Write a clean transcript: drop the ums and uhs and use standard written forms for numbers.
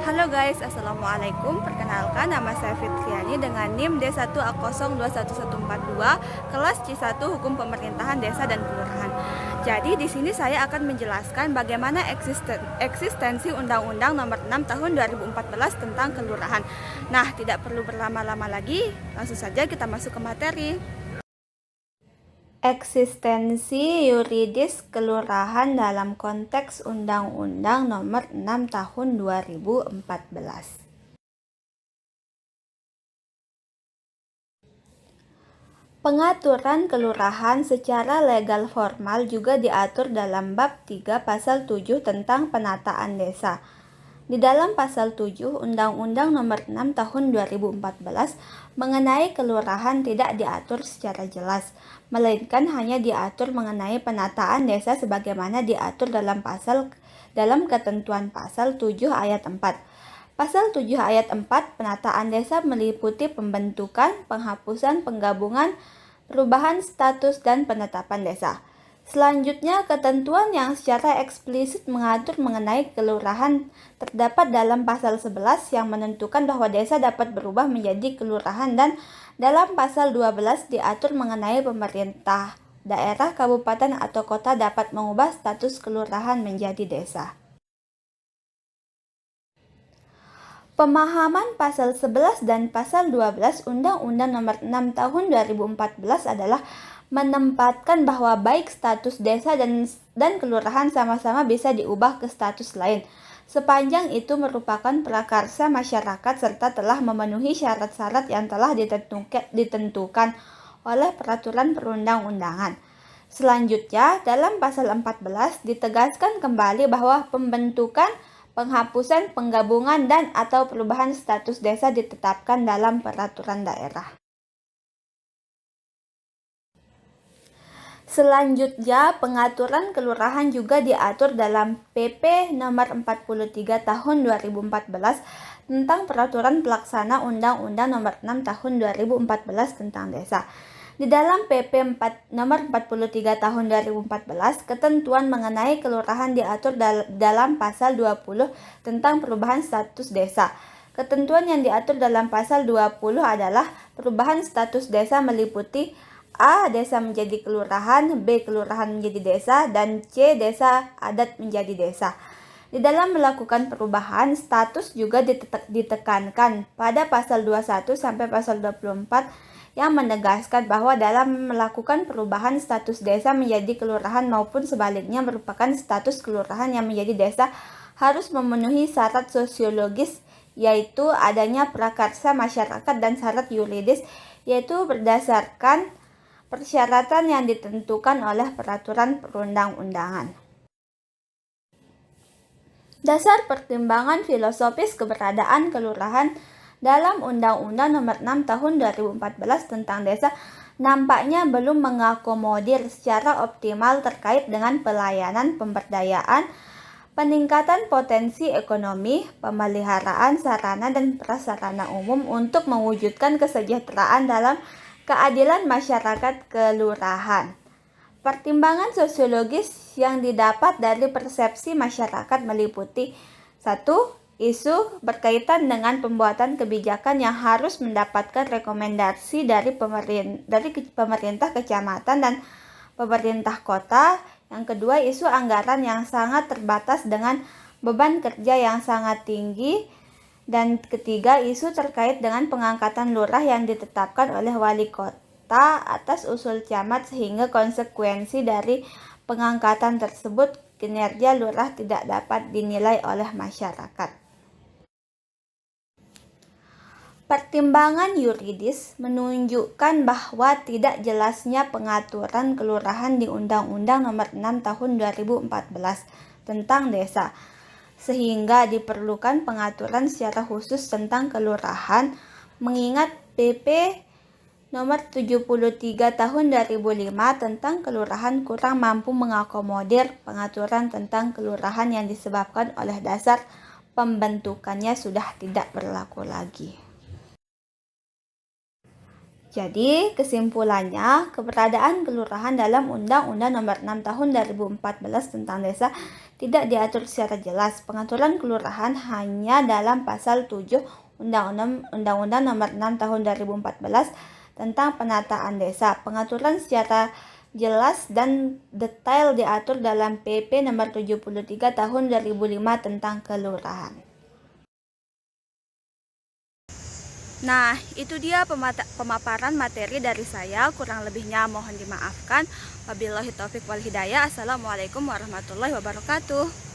Halo guys, Assalamualaikum. Perkenalkan, nama saya Fitriani dengan NIM D1A021142 kelas C1 Hukum Pemerintahan Desa dan Kelurahan. Jadi di sini saya akan menjelaskan bagaimana eksistensi Undang-Undang Nomor 6 Tahun 2014 tentang Kelurahan. Nah, tidak perlu berlama-lama lagi, langsung saja kita masuk ke materi. Eksistensi yuridis kelurahan dalam konteks Undang-Undang Nomor 6 Tahun 2014. Pengaturan kelurahan secara legal formal juga diatur dalam bab 3 pasal 7 tentang penataan desa. Di dalam pasal 7 Undang-Undang Nomor 6 Tahun 2014 mengenai kelurahan tidak diatur secara jelas, melainkan hanya diatur mengenai penataan desa sebagaimana diatur dalam ketentuan pasal 7 ayat 4. Pasal 7 ayat 4 penataan desa meliputi pembentukan, penghapusan, penggabungan, perubahan status dan penetapan desa. Selanjutnya, ketentuan yang secara eksplisit mengatur mengenai kelurahan terdapat dalam pasal 11 yang menentukan bahwa desa dapat berubah menjadi kelurahan, dan dalam pasal 12 diatur mengenai pemerintah daerah, kabupaten atau kota dapat mengubah status kelurahan menjadi desa. Pemahaman pasal 11 dan pasal 12 Undang-Undang Nomor 6 Tahun 2014 adalah menempatkan bahwa baik status desa dan kelurahan sama-sama bisa diubah ke status lain, sepanjang itu merupakan prakarsa masyarakat serta telah memenuhi syarat-syarat yang telah ditentukan oleh peraturan perundang-undangan. Selanjutnya, dalam pasal 14 ditegaskan kembali bahwa pembentukan, penghapusan, penggabungan, dan atau perubahan status desa ditetapkan dalam peraturan daerah. Selanjutnya, pengaturan kelurahan juga diatur dalam PP Nomor 43 Tahun 2014 tentang Peraturan Pelaksana Undang-Undang Nomor 6 Tahun 2014 tentang Desa. Di dalam PP Nomor 43 Tahun 2014, ketentuan mengenai kelurahan diatur dalam pasal 20 tentang perubahan status desa. Ketentuan yang diatur dalam pasal 20 adalah perubahan status desa meliputi A. Desa menjadi kelurahan, B. Kelurahan menjadi desa, dan C. Desa adat menjadi desa. Di dalam melakukan perubahan, status juga ditekankan pada pasal 21 sampai pasal 24 yang menegaskan bahwa dalam melakukan perubahan status desa menjadi kelurahan maupun sebaliknya merupakan status kelurahan yang menjadi desa harus memenuhi syarat sosiologis, yaitu adanya prakarsa masyarakat, dan syarat yuridis, yaitu berdasarkan persyaratan yang ditentukan oleh peraturan perundang-undangan. Dasar pertimbangan filosofis keberadaan kelurahan dalam Undang-Undang Nomor 6 Tahun 2014 tentang Desa nampaknya belum mengakomodir secara optimal terkait dengan pelayanan pemberdayaan, peningkatan potensi ekonomi, pemeliharaan sarana dan prasarana umum untuk mewujudkan kesejahteraan dalam keadilan masyarakat kelurahan. Pertimbangan sosiologis yang didapat dari persepsi masyarakat meliputi 1. Isu berkaitan dengan pembuatan kebijakan yang harus mendapatkan rekomendasi dari pemerintah kecamatan dan pemerintah kota. Yang kedua, isu anggaran yang sangat terbatas dengan beban kerja yang sangat tinggi. Dan ketiga, isu terkait dengan pengangkatan lurah yang ditetapkan oleh wali kota atas usul camat, sehingga konsekuensi dari pengangkatan tersebut kinerja lurah tidak dapat dinilai oleh masyarakat. Pertimbangan yuridis menunjukkan bahwa tidak jelasnya pengaturan kelurahan di Undang-Undang Nomor 6 Tahun 2014 tentang Desa, sehingga diperlukan pengaturan secara khusus tentang kelurahan, mengingat PP Nomor 73 Tahun 2005 tentang kelurahan kurang mampu mengakomodir pengaturan tentang kelurahan yang disebabkan oleh dasar pembentukannya sudah tidak berlaku lagi. Jadi, kesimpulannya, keberadaan kelurahan dalam Undang-Undang Nomor 6 Tahun 2014 tentang Desa tidak diatur secara jelas. Pengaturan kelurahan hanya dalam pasal 7 Undang-Undang Nomor 6 Tahun 2014 tentang penataan desa. Pengaturan secara jelas dan detail diatur dalam PP Nomor 73 Tahun 2005 tentang kelurahan. Nah, itu dia pemaparan materi dari saya. Kurang lebihnya mohon dimaafkan. Wabillahi taufik wal hidayah. Assalamualaikum warahmatullahi wabarakatuh.